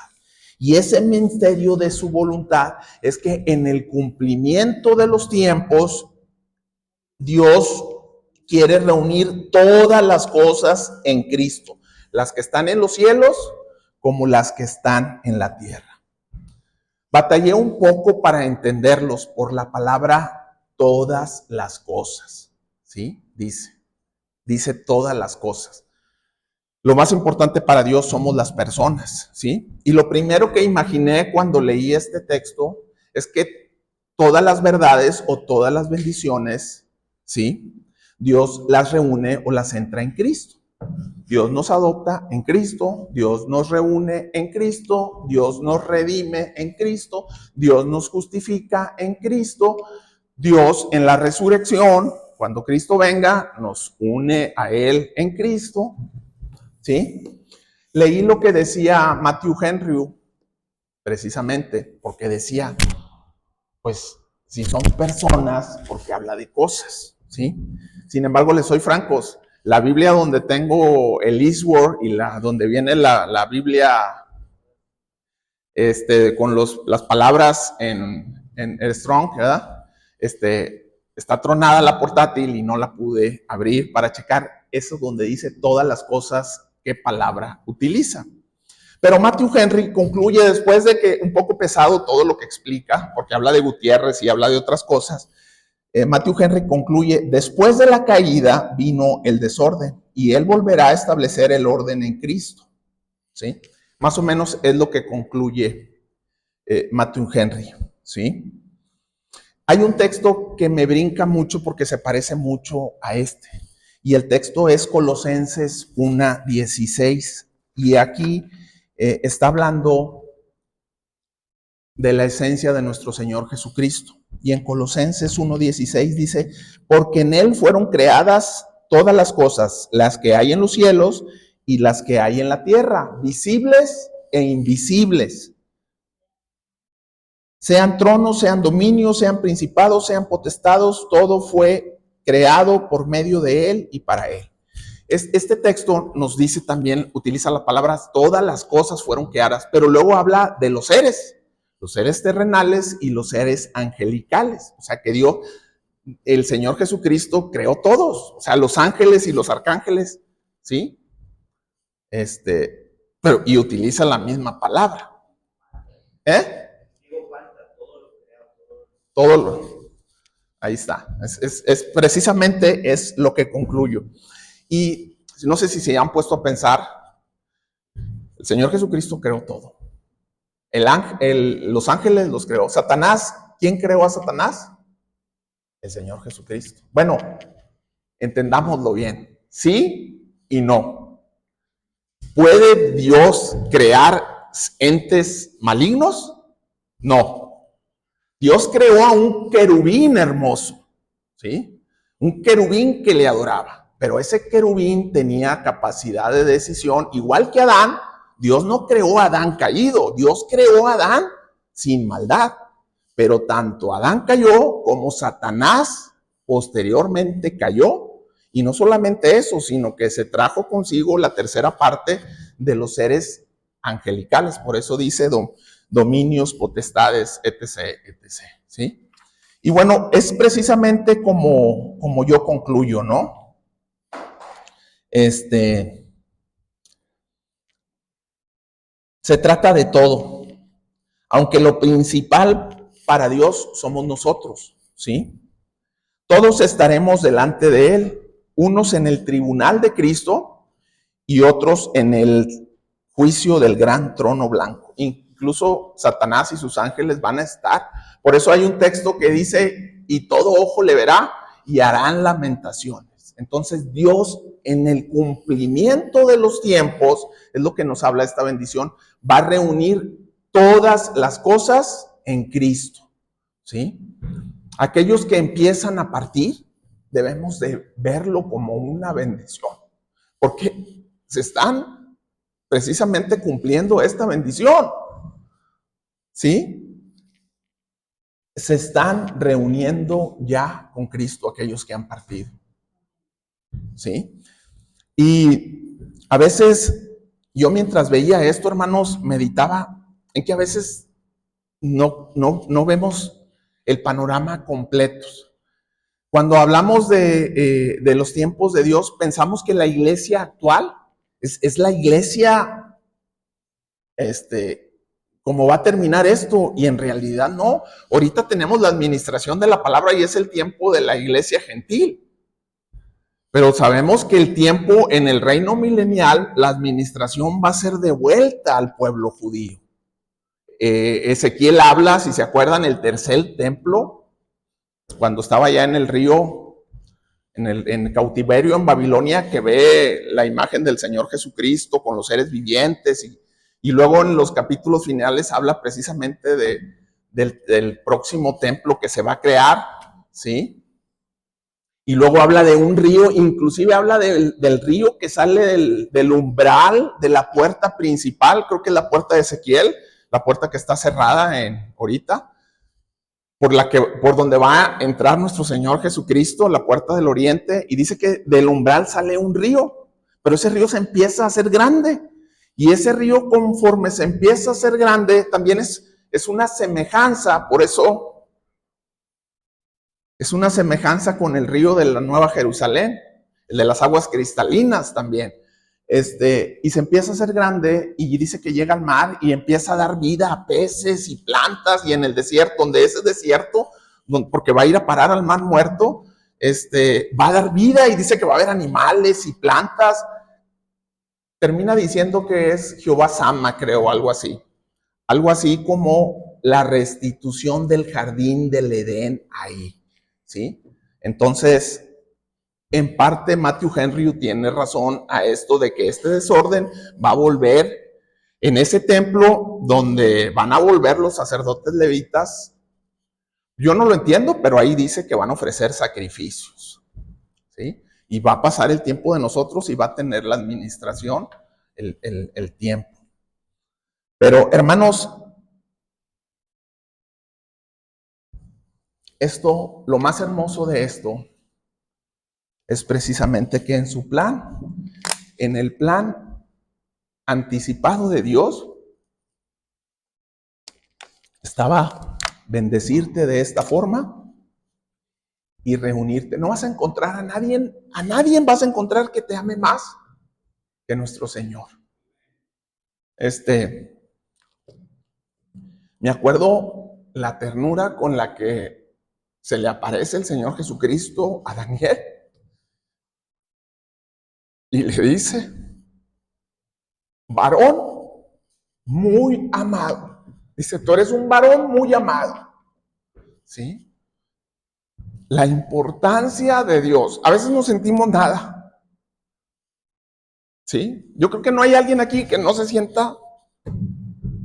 Y ese misterio de su voluntad es que en el cumplimiento de los tiempos, Dios quiere reunir todas las cosas en Cristo, las que están en los cielos como las que están en la tierra. Batallé un poco para entenderlos por la palabra todas las cosas, ¿sí? Dice todas las cosas. Lo más importante para Dios somos las personas, ¿sí? Y lo primero que imaginé cuando leí este texto es que todas las verdades o todas las bendiciones, ¿sí?, Dios las reúne o las centra en Cristo. Dios nos adopta en Cristo, Dios nos reúne en Cristo, Dios nos redime en Cristo, Dios nos justifica en Cristo, Dios en la resurrección, cuando Cristo venga, nos une a Él en Cristo, ¿sí? Leí lo que decía Matthew Henry, precisamente, porque decía, pues, si son personas, porque habla de cosas, ¿sí? Sin embargo, les soy francos, la Biblia donde tengo el Eastword y donde viene la Biblia con las palabras en Strong, ¿verdad? Está tronada la portátil y no la pude abrir para checar eso donde dice todas las cosas, qué palabra utiliza. Pero Matthew Henry concluye, después de que un poco pesado todo lo que explica, porque habla de Gutiérrez y habla de otras cosas, Matthew Henry concluye: después de la caída vino el desorden y él volverá a establecer el orden en Cristo, ¿sí? Más o menos es lo que concluye Matthew Henry, ¿sí? Hay un texto que me brinca mucho porque se parece mucho a este, y el texto es Colosenses 1:16, y aquí está hablando de la esencia de nuestro Señor Jesucristo. Y en Colosenses 1:16 dice: porque en Él fueron creadas todas las cosas, las que hay en los cielos y las que hay en la tierra, visibles e invisibles. Sean tronos, sean dominios, sean principados, sean potestados, todo fue creado por medio de Él y para Él. Este texto nos dice también, utiliza la palabra todas las cosas fueron creadas, pero luego habla de los seres terrenales y los seres angelicales. O sea que Dios, el Señor Jesucristo, creó todos, o sea, los ángeles y los arcángeles, ¿sí? Pero, y utiliza la misma palabra. Todo ahí está. Es precisamente es lo que concluyo. Y no sé si se han puesto a pensar, el Señor Jesucristo creó todo. Los ángeles los creó. Satanás, ¿quién creó a Satanás? El Señor Jesucristo. Bueno, entendámoslo bien. Sí y no. ¿Puede Dios crear entes malignos? No. Dios creó a un querubín hermoso, ¿sí? Un querubín que le adoraba. Pero ese querubín tenía capacidad de decisión, igual que Adán. Dios no creó a Adán caído, Dios creó a Adán sin maldad. Pero tanto Adán cayó como Satanás posteriormente cayó. Y no solamente eso, sino que se trajo consigo la tercera parte de los seres angelicales. Por eso dice dominios, potestades, etc., etc., ¿sí? Y bueno, es precisamente como yo concluyo, ¿no? Se trata de todo, aunque lo principal para Dios somos nosotros, ¿sí? Todos estaremos delante de Él, unos en el tribunal de Cristo y otros en el juicio del gran trono blanco. Incluso Satanás y sus ángeles van a estar. Por eso hay un texto que dice: y todo ojo le verá y harán lamentaciones. Entonces Dios, en el cumplimiento de los tiempos, es lo que nos habla esta bendición, va a reunir todas las cosas en Cristo, ¿sí? Aquellos que empiezan a partir, debemos de verlo como una bendición, porque se están precisamente cumpliendo esta bendición, ¿sí? Se están reuniendo ya con Cristo aquellos que han partido, ¿sí? Y a veces yo mientras veía esto, hermanos, meditaba en que a veces no vemos el panorama completo. Cuando hablamos de los tiempos de Dios, pensamos que la iglesia actual es la iglesia, como va a terminar esto, y en realidad no. Ahorita tenemos la administración de la palabra y es el tiempo de la iglesia gentil. Pero sabemos que el tiempo en el reino milenial, la administración va a ser de vuelta al pueblo judío. Ezequiel habla, si se acuerdan, el tercer templo, cuando estaba ya en el río, en cautiverio en Babilonia, que ve la imagen del Señor Jesucristo con los seres vivientes, y luego en los capítulos finales habla precisamente del próximo templo que se va a crear, ¿sí? Y luego habla de un río, inclusive habla del río que sale del umbral de la puerta principal, creo que es la puerta de Ezequiel, la puerta que está cerrada ahorita, por donde va a entrar nuestro Señor Jesucristo, la puerta del oriente, y dice que del umbral sale un río, pero ese río se empieza a hacer grande, y ese río conforme se empieza a hacer grande, también es una semejanza, por eso es una semejanza con el río de la Nueva Jerusalén, el de las aguas cristalinas también. Y se empieza a hacer grande y dice que llega al mar y empieza a dar vida a peces y plantas, y en el desierto, donde ese desierto, porque va a ir a parar al mar muerto, va a dar vida, y dice que va a haber animales y plantas. Termina diciendo que es Jehová Sama, creo, algo así como la restitución del jardín del Edén ahí, ¿sí? Entonces, en parte, Matthew Henry tiene razón a esto de que este desorden va a volver en ese templo donde van a volver los sacerdotes levitas. Yo no lo entiendo, pero ahí dice que van a ofrecer sacrificios, ¿sí? Y va a pasar el tiempo de nosotros y va a tener la administración el tiempo. Pero, hermanos, lo más hermoso de esto es precisamente que en su plan, en el plan anticipado de Dios, estaba bendecirte de esta forma y reunirte. No vas a encontrar a nadie vas a encontrar que te ame más que nuestro Señor. Me acuerdo la ternura con la que se le aparece el Señor Jesucristo a Daniel y le dice: varón muy amado. Dice: tú eres un varón muy amado, ¿sí? La importancia de Dios. A veces no sentimos nada, ¿sí? Yo creo que no hay alguien aquí que no se sienta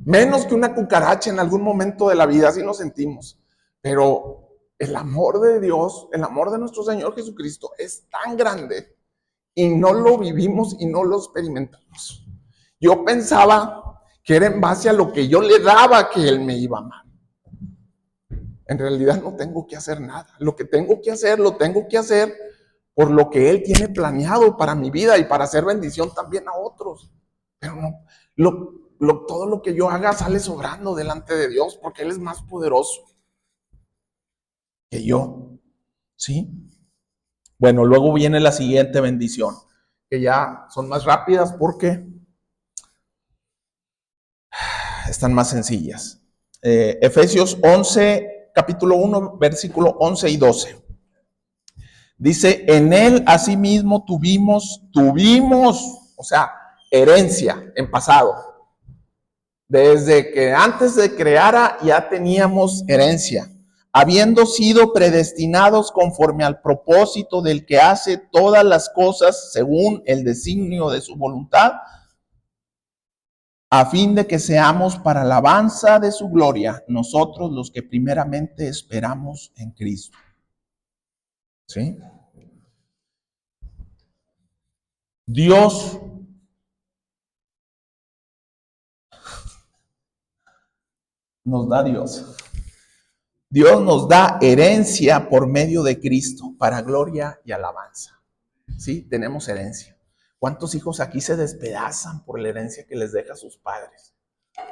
menos que una cucaracha en algún momento de la vida, así nos sentimos. Pero el amor de Dios, el amor de nuestro Señor Jesucristo es tan grande y no lo vivimos y no lo experimentamos. Yo pensaba que era en base a lo que yo le daba que Él me iba a amar. En realidad no tengo que hacer nada. Lo que tengo que hacer, lo tengo que hacer por lo que Él tiene planeado para mi vida y para hacer bendición también a otros. Pero no, todo lo que yo haga sale sobrando delante de Dios, porque Él es más poderoso que yo, ¿sí? Bueno, luego viene la siguiente bendición, que ya son más rápidas porque están más sencillas. Efesios 11, capítulo 1, versículo 11 y 12. Dice: en Él asimismo tuvimos, o sea, herencia en pasado. Desde que antes de creara ya teníamos herencia. habiendo sido predestinados conforme al propósito del que hace todas las cosas según el designio de su voluntad, a fin de que seamos para alabanza de su gloria, nosotros los que primeramente esperamos en Cristo. ¿Sí? Dios nos da Dios. Dios nos da herencia por medio de Cristo para gloria y alabanza. Sí, tenemos herencia. ¿Cuántos hijos aquí se despedazan por la herencia que les deja sus padres?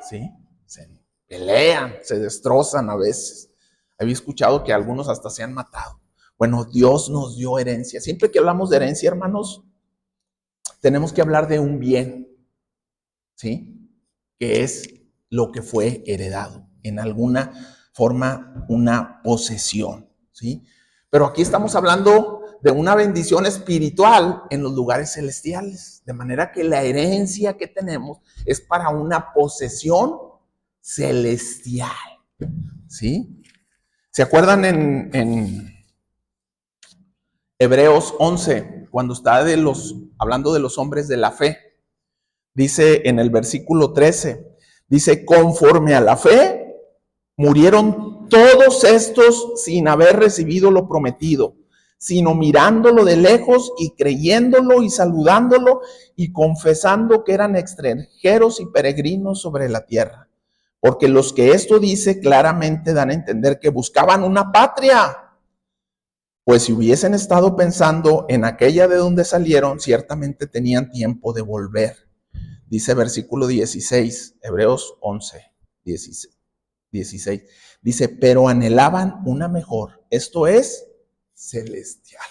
Sí, se pelean, se destrozan a veces. Había escuchado que algunos hasta se han matado. Bueno, Dios nos dio herencia. Siempre que hablamos de herencia, hermanos, tenemos que hablar de un bien, ¿sí? Que es lo que fue heredado, en alguna forma una posesión, ¿sí? Pero aquí estamos hablando de una bendición espiritual en los lugares celestiales, de manera que la herencia que tenemos es para una posesión celestial, ¿sí? ¿Se acuerdan en Hebreos 11, cuando está hablando de los hombres de la fe? Dice en el versículo 13, dice, conforme a la fe, murieron todos estos sin haber recibido lo prometido, sino mirándolo de lejos y creyéndolo y saludándolo y confesando que eran extranjeros y peregrinos sobre la tierra. Porque los que esto dice claramente dan a entender que buscaban una patria. Pues si hubiesen estado pensando en aquella de donde salieron, ciertamente tenían tiempo de volver. Dice versículo 16, Hebreos 11, 16. Dice, pero anhelaban una mejor, esto es celestial.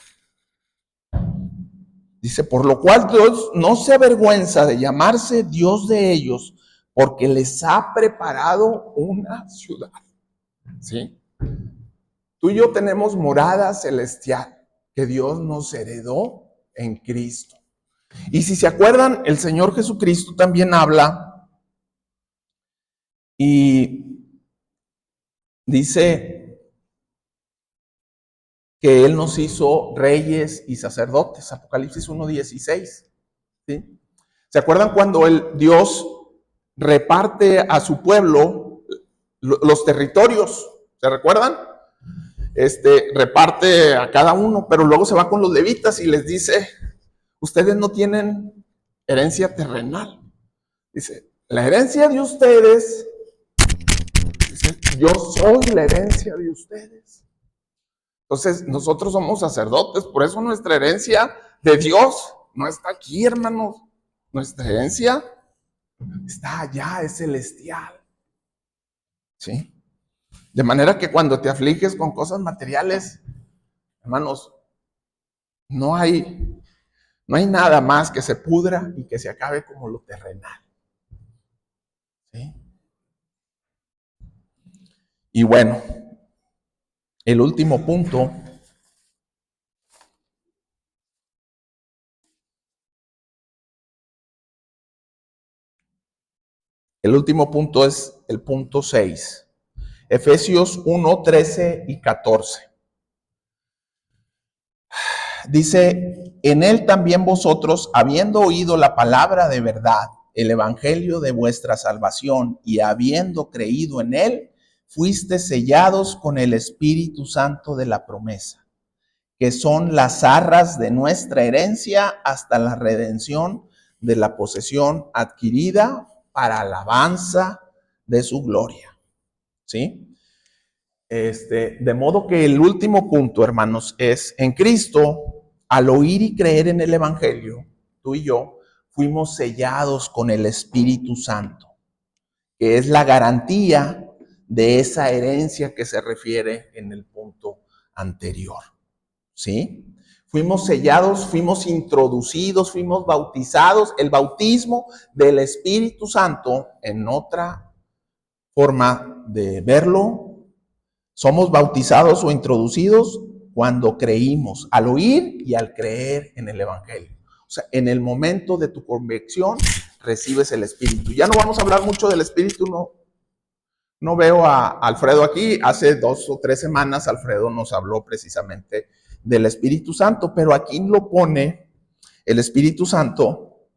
Dice, por lo cual Dios no se avergüenza de llamarse Dios de ellos, porque les ha preparado una ciudad. ¿Sí? Tú y yo tenemos morada celestial que Dios nos heredó en Cristo. Y si se acuerdan, el Señor Jesucristo también habla y dice que Él nos hizo reyes y sacerdotes, Apocalipsis 1:16. ¿Sí? ¿Se acuerdan cuando Dios reparte a su pueblo los territorios? ¿Se recuerdan? Reparte a cada uno, pero luego se va con los levitas y les dice, ustedes no tienen herencia terrenal. Dice, la herencia de ustedes, dice, yo soy la herencia de ustedes. Entonces, nosotros somos sacerdotes, por eso nuestra herencia de Dios no está aquí, hermanos. Nuestra herencia está allá, es celestial. ¿Sí? De manera que cuando te afliges con cosas materiales, hermanos, no hay nada más que se pudra y que se acabe como lo terrenal. ¿Sí? Y bueno, el último punto es el punto 6. Efesios 1, 13 y 14. Dice, en él también vosotros, habiendo oído la palabra de verdad, el evangelio de vuestra salvación, y habiendo creído en él, fuiste sellados con el Espíritu Santo de la promesa, que son las arras de nuestra herencia hasta la redención de la posesión adquirida para alabanza de su gloria. ¿Sí? De modo que el último punto, hermanos, es en Cristo, al oír y creer en el evangelio, tú y yo fuimos sellados con el Espíritu Santo, que es la garantía de esa herencia que se refiere en el punto anterior. ¿Sí? Fuimos sellados, fuimos introducidos, fuimos bautizados. El bautismo del Espíritu Santo, en otra forma de verlo, somos bautizados o introducidos cuando creímos, al oír y al creer en el evangelio. O sea, en el momento de tu convicción recibes el Espíritu. Ya no vamos a hablar mucho del Espíritu, no, No veo a Alfredo aquí. Hace 2 o 3 semanas Alfredo nos habló precisamente del Espíritu Santo, pero aquí lo pone el Espíritu Santo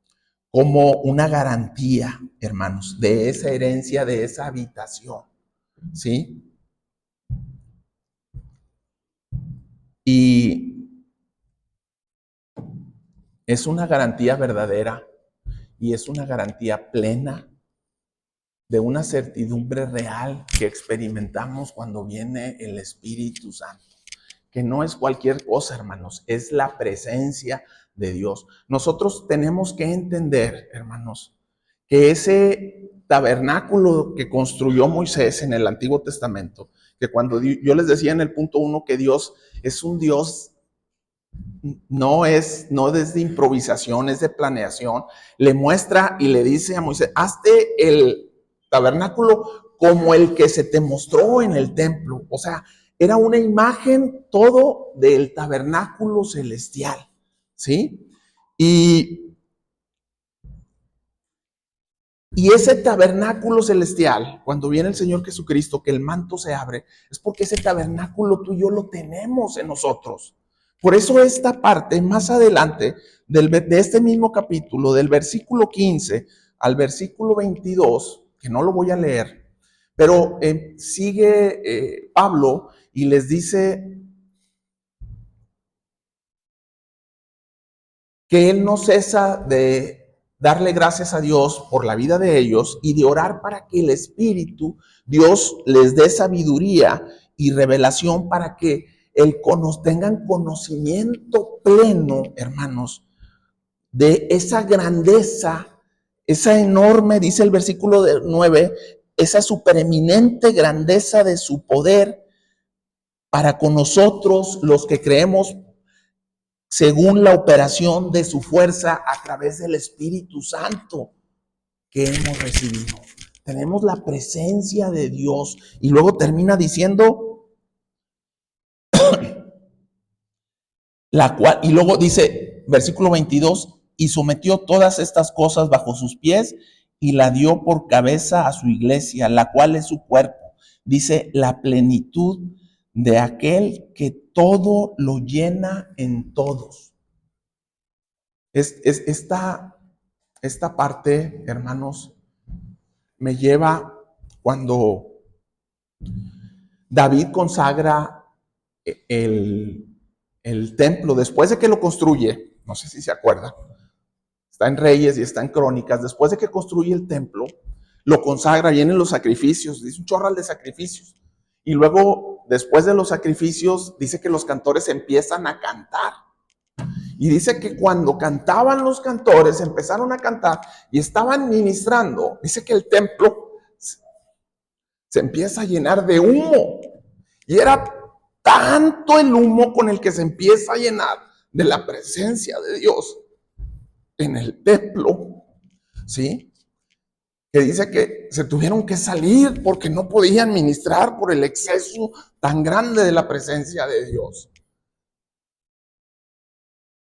como una garantía, hermanos, de esa herencia, de esa habitación, ¿sí? Y es una garantía verdadera y es una garantía plena de una certidumbre real que experimentamos cuando viene el Espíritu Santo, que no es cualquier cosa, hermanos, es la presencia de Dios. Nosotros tenemos que entender, hermanos, que ese tabernáculo que construyó Moisés en el Antiguo Testamento, que cuando yo les decía en el punto 1 que Dios es un Dios, no desde improvisación, es de planeación, le muestra y le dice a Moisés, hazte el tabernáculo como el que se te mostró en el templo. O sea, era una imagen todo del tabernáculo celestial, ¿sí? Y, y ese tabernáculo celestial, cuando viene el Señor Jesucristo, que el manto se abre, es porque ese tabernáculo tú y yo lo tenemos en nosotros. Por eso esta parte, más adelante de este mismo capítulo, del versículo 15 al versículo 22, que no lo voy a leer, pero sigue Pablo y les dice que él no cesa de darle gracias a Dios por la vida de ellos y de orar para que el Espíritu, Dios les dé sabiduría y revelación para que tengan conocimiento pleno, hermanos, de esa grandeza, esa enorme, dice el versículo 9, esa supereminente grandeza de su poder para con nosotros los que creemos según la operación de su fuerza a través del Espíritu Santo que hemos recibido. Tenemos la presencia de Dios y luego termina diciendo la cual, y luego dice versículo 22, y sometió todas estas cosas bajo sus pies y la dio por cabeza a su iglesia, la cual es su cuerpo. Dice la plenitud de aquel que todo lo llena en todos. Esta parte, hermanos, me lleva cuando David consagra el, el templo, después de que lo construye, no sé si se acuerdan, está en Reyes y está en Crónicas, después de que construye el templo, lo consagra, vienen los sacrificios, dice un chorral de sacrificios, y luego, después de los sacrificios, dice que los cantores empiezan a cantar. Y dice que cuando cantaban los cantores, empezaron a cantar y estaban ministrando, dice que el templo se empieza a llenar de humo. Y era tanto el humo con el que se empieza a llenar de la presencia de Dios en el templo, ¿sí? Que dice que se tuvieron que salir porque no podían ministrar por el exceso tan grande de la presencia de Dios.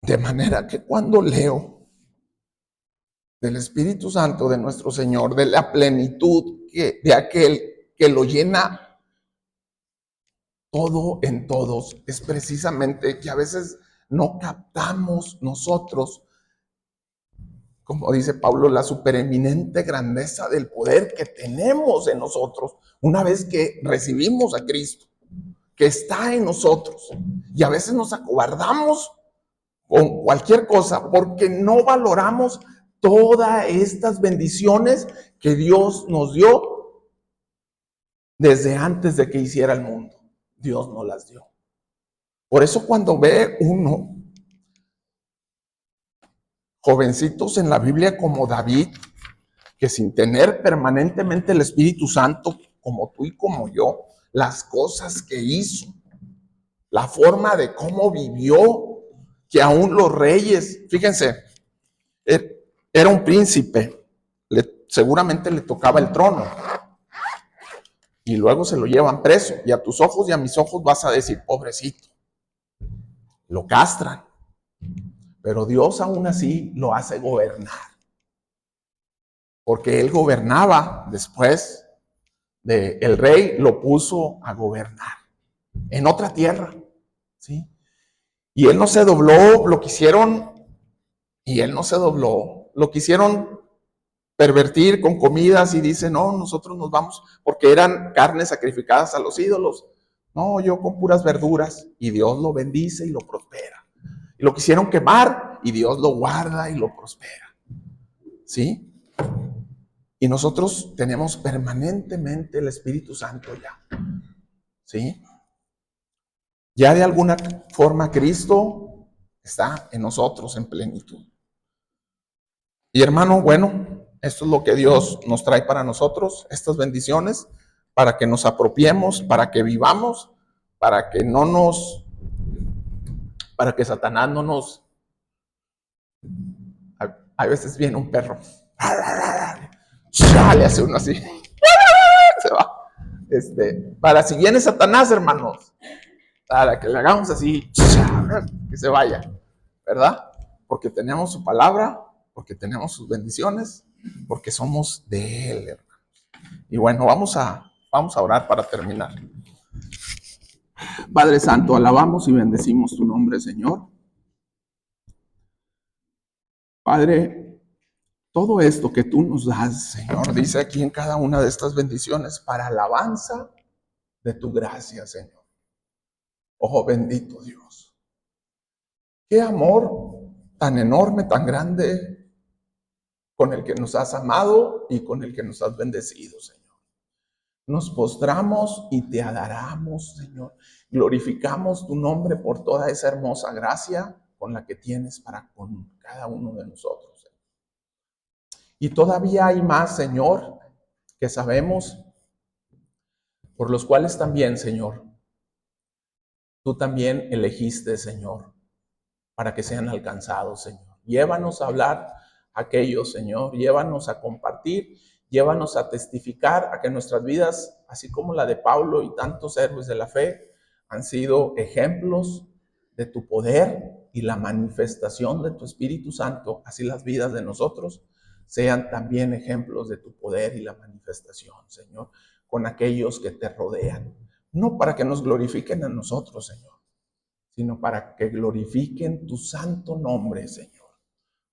De manera que cuando leo del Espíritu Santo de nuestro Señor, de la plenitud de aquel que lo llena todo en todos, es precisamente que a veces no captamos nosotros, como dice Pablo, la supereminente grandeza del poder que tenemos en nosotros una vez que recibimos a Cristo, que está en nosotros. Y a veces nos acobardamos con cualquier cosa porque no valoramos todas estas bendiciones que Dios nos dio desde antes de que hiciera el mundo. Dios nos las dio. Por eso cuando ve uno jovencitos en la Biblia como David, que sin tener permanentemente el Espíritu Santo, como tú y como yo, las cosas que hizo, la forma de cómo vivió, que aún los reyes, fíjense, era un príncipe, seguramente le tocaba el trono, y luego se lo llevan preso, y a tus ojos y a mis ojos vas a decir, pobrecito, lo castran, pero Dios aún así lo hace gobernar, porque él gobernaba después el rey lo puso a gobernar en otra tierra, ¿sí? Y él no se dobló, lo quisieron, y él no se dobló, lo quisieron pervertir con comidas y dice, no, nosotros nos vamos, porque eran carnes sacrificadas a los ídolos. No, yo con puras verduras, y Dios lo bendice y lo prospera. Y lo quisieron quemar, y Dios lo guarda y lo prospera. ¿Sí? Y nosotros tenemos permanentemente el Espíritu Santo ya. ¿Sí? Ya de alguna forma Cristo está en nosotros en plenitud. Y hermano, bueno, esto es lo que Dios nos trae para nosotros, estas bendiciones, para que nos apropiemos, para que vivamos, para que para que Satanás no nos... A veces viene un perro, le hace uno así, se va. Para si viene Satanás, hermanos, para que le hagamos así, que se vaya, ¿verdad? Porque tenemos su palabra, porque tenemos sus bendiciones, porque somos de Él, hermanos. Y bueno, vamos a orar para terminar. Padre Santo, alabamos y bendecimos tu nombre, Señor. Padre, todo esto que tú nos das, Señor, dice aquí en cada una de estas bendiciones, para alabanza de tu gracia, Señor. Oh, bendito Dios. Qué amor tan enorme, tan grande, con el que nos has amado y con el que nos has bendecido, Señor. Nos postramos y te adoramos, Señor. Glorificamos tu nombre por toda esa hermosa gracia con la que tienes para con cada uno de nosotros, Señor. Y todavía hay más, Señor, que sabemos, por los cuales también, Señor, tú también elegiste, Señor, para que sean alcanzados, Señor. Llévanos a hablar a aquellos, Señor. Llévanos a compartir. Llévanos a testificar a que nuestras vidas, así como la de Pablo y tantos héroes de la fe, han sido ejemplos de tu poder y la manifestación de tu Espíritu Santo. Así las vidas de nosotros sean también ejemplos de tu poder y la manifestación, Señor, con aquellos que te rodean. No para que nos glorifiquen a nosotros, Señor, sino para que glorifiquen tu santo nombre, Señor.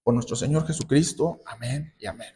Por nuestro Señor Jesucristo. Amén y amén.